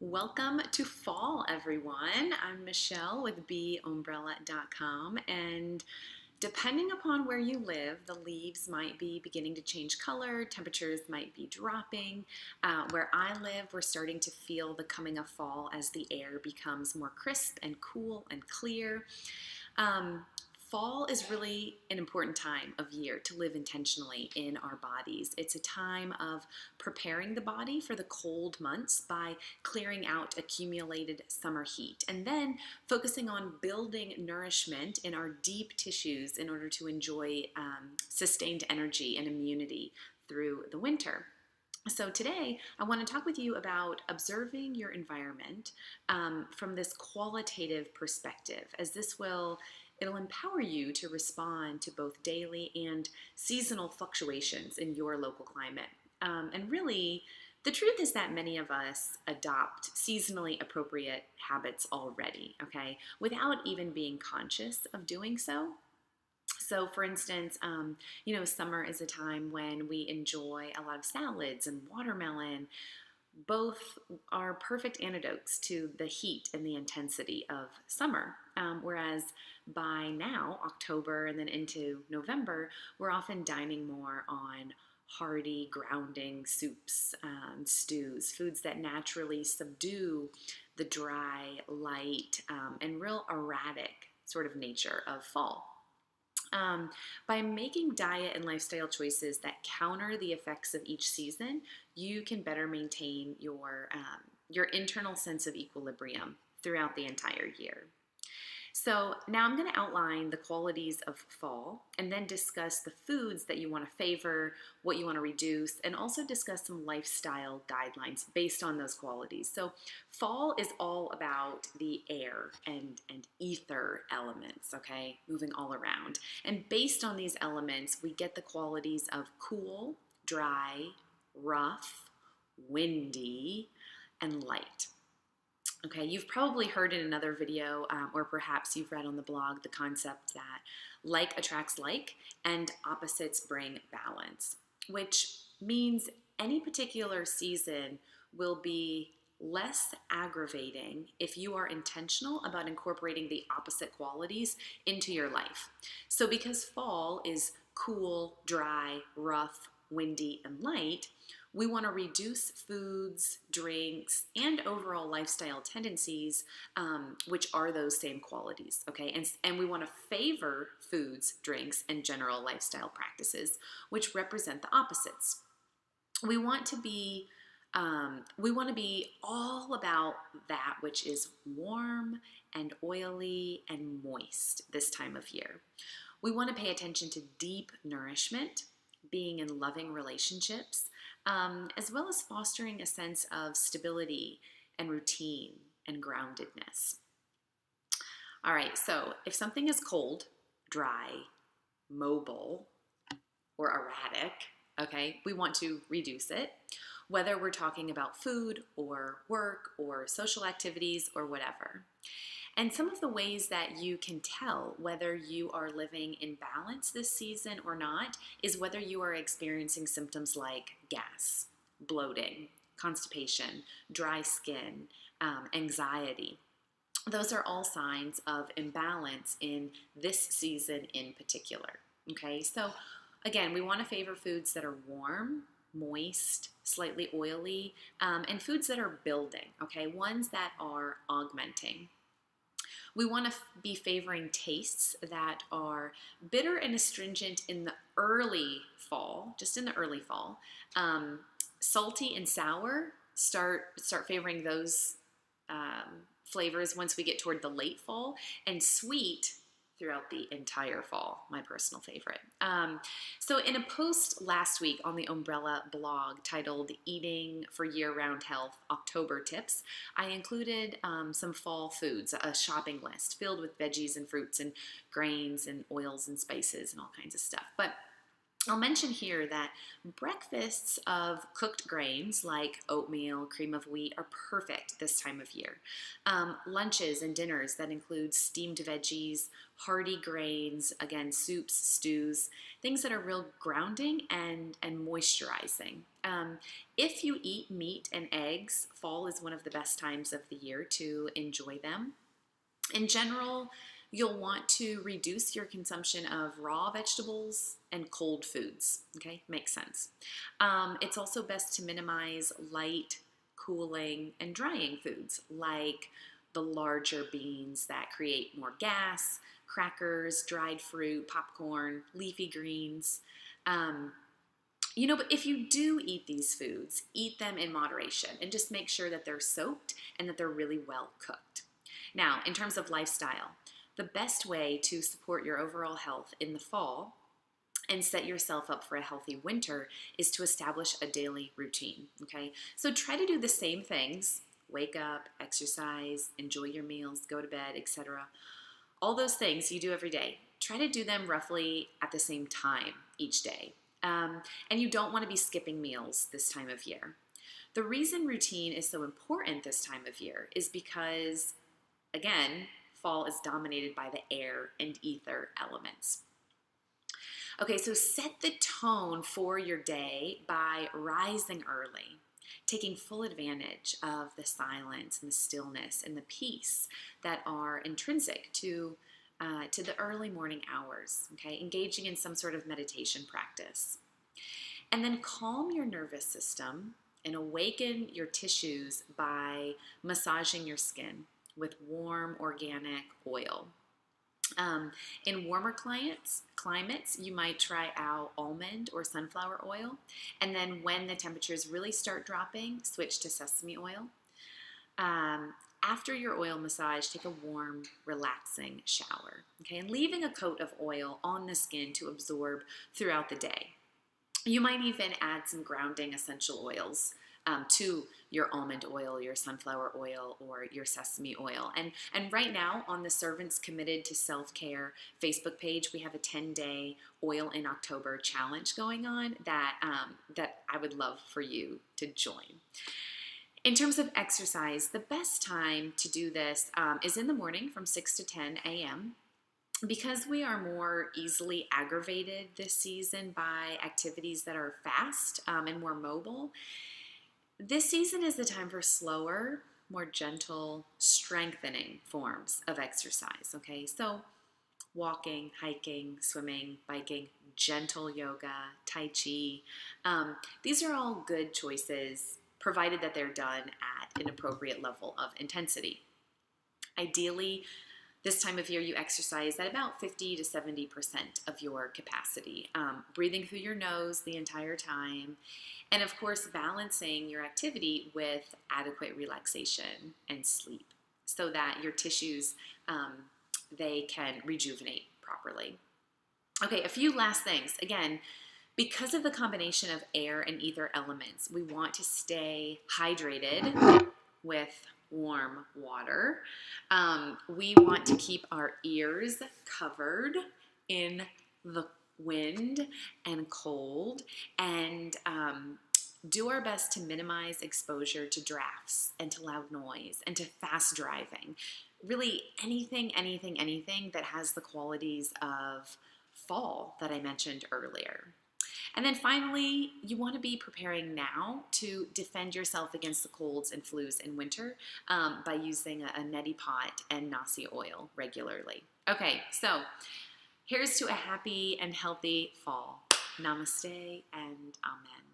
Welcome to fall, everyone. I'm Michelle with BeUmbrella.com, and depending upon where you live, the leaves might be beginning to change color, temperatures might be dropping. Where I live, we're starting to feel the coming of fall as the air becomes more crisp and cool and clear. Um, Fall is really an important time of year to live intentionally in our bodies. It's a time of preparing the body for the cold months by clearing out accumulated summer heat and then focusing on building nourishment in our deep tissues in order to enjoy sustained energy and immunity through the winter. So today, I want to talk with you about observing your environment from this qualitative perspective, as it'll empower you to respond to both daily and seasonal fluctuations in your local climate. And really, the truth is that many of us adopt seasonally appropriate habits already, okay, without even being conscious of doing so. So, for instance, summer is a time when we enjoy a lot of salads and watermelon. Both are perfect antidotes to the heat and the intensity of summer. Whereas by now, October and then into November, we're often dining more on hearty, grounding soups, stews, foods that naturally subdue the dry, light, and real erratic sort of nature of fall. By making diet and lifestyle choices that counter the effects of each season, you can better maintain your internal sense of equilibrium throughout the entire year. So now I'm going to outline the qualities of fall and then discuss the foods that you want to favor, what you want to reduce, and also discuss some lifestyle guidelines based on those qualities. So fall is all about the air and ether elements, okay, moving all around. And based on these elements, we get the qualities of cool, dry, rough, windy, and light. Okay, you've probably heard in another video, or perhaps you've read on the blog, the concept that like attracts like and opposites bring balance, which means any particular season will be less aggravating if you are intentional about incorporating the opposite qualities into your life. So because fall is cool, dry, rough, windy, and light, we want to reduce foods, drinks, and overall lifestyle tendencies, which are those same qualities, okay? And we want to favor foods, drinks, and general lifestyle practices, which represent the opposites. We want to be all about that which is warm and oily and moist this time of year. We want to pay attention to deep nourishment, being in loving relationships, as well as fostering a sense of stability and routine and groundedness. All right, so if something is cold, dry, mobile, or erratic, okay, we want to reduce it, whether we're talking about food or work or social activities or whatever. And some of the ways that you can tell whether you are living in balance this season or not is whether you are experiencing symptoms like gas, bloating, constipation, dry skin, anxiety. Those are all signs of imbalance in this season in particular. Okay, so again, we want to favor foods that are warm, moist, slightly oily, and foods that are building, okay, ones that are augmenting. We want to be favoring tastes that are bitter and astringent in the early fall, just in the early fall. Salty and sour, start favoring those flavors once we get toward the late fall, and sweet throughout the entire fall, my personal favorite. So in a post last week on the Umbrella blog titled Eating for Year-Round Health October Tips, I included some fall foods, a shopping list filled with veggies and fruits and grains and oils and spices and all kinds of stuff. But I'll mention here that breakfasts of cooked grains like oatmeal, cream of wheat are perfect this time of year. Lunches and dinners that include steamed veggies, hearty grains, again, soups, stews, things that are real grounding and moisturizing. If you eat meat and eggs, fall is one of the best times of the year to enjoy them. In general, you'll want to reduce your consumption of raw vegetables and cold foods. Okay, makes sense. It's also best to minimize light, cooling, and drying foods like the larger beans that create more gas, crackers, dried fruit, popcorn, leafy greens. Um, but if you do eat these foods, eat them in moderation and just make sure that they're soaked and that they're really well cooked. Now, in terms of lifestyle, the best way to support your overall health in the fall and set yourself up for a healthy winter is to establish a daily routine, okay? So try to do the same things: wake up, exercise, enjoy your meals, go to bed, etc. All those things you do every day. Try to do them roughly at the same time each day. And you don't want to be skipping meals this time of year. The reason routine is so important this time of year is because, again, fall is dominated by the air and ether elements. Okay, so set the tone for your day by rising early, taking full advantage of the silence and the stillness and the peace that are intrinsic to the early morning hours, okay? Engaging in some sort of meditation practice. And then calm your nervous system and awaken your tissues by massaging your skin with warm organic oil. In warmer climates, you might try out almond or sunflower oil. And then when the temperatures really start dropping, switch to sesame oil. After your oil massage, take a warm, relaxing shower, okay? And leaving a coat of oil on the skin to absorb throughout the day. You might even add some grounding essential oils to your almond oil, your sunflower oil, or your sesame oil. And right now on the Servants Committed to Self-Care Facebook page, we have a 10-day Oil in October challenge going on that I would love for you to join. In terms of exercise, the best time to do this is in the morning from 6 to 10 a.m. Because we are more easily aggravated this season by activities that are fast and more mobile, this season is the time for slower, more gentle, strengthening forms of exercise, okay? So walking, hiking, swimming, biking, gentle yoga, tai chi. These are all good choices, provided that they're done at an appropriate level of intensity. Ideally, this time of year you exercise at about 50 to 70% of your capacity, breathing through your nose the entire time, and of course balancing your activity with adequate relaxation and sleep so that your tissues, they can rejuvenate properly. Okay, a few last things. Again, because of the combination of air and ether elements, we want to stay hydrated with warm water. We want to keep our ears covered in the wind and cold, and do our best to minimize exposure to drafts and to loud noise and to fast driving. Really anything that has the qualities of fall that I mentioned earlier. And then finally, you want to be preparing now to defend yourself against the colds and flus in winter by using a neti pot and nasi oil regularly. Okay, so here's to a happy and healthy fall. Namaste and amen.